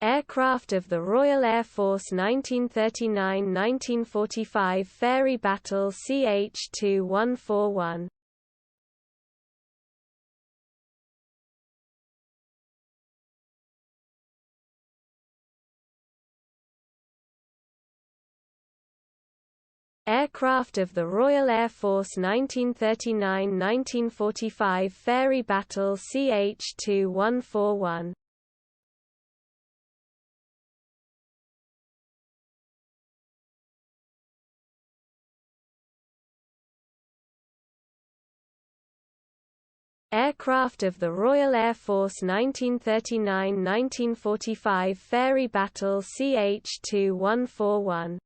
Aircraft of the Royal Air Force 1939–1945 Fairey Battle CH2141. Aircraft of the Royal Air Force 1939–1945 Fairey Battle CH2141. Aircraft of the Royal Air Force 1939–1945 Fairey Battle CH2141.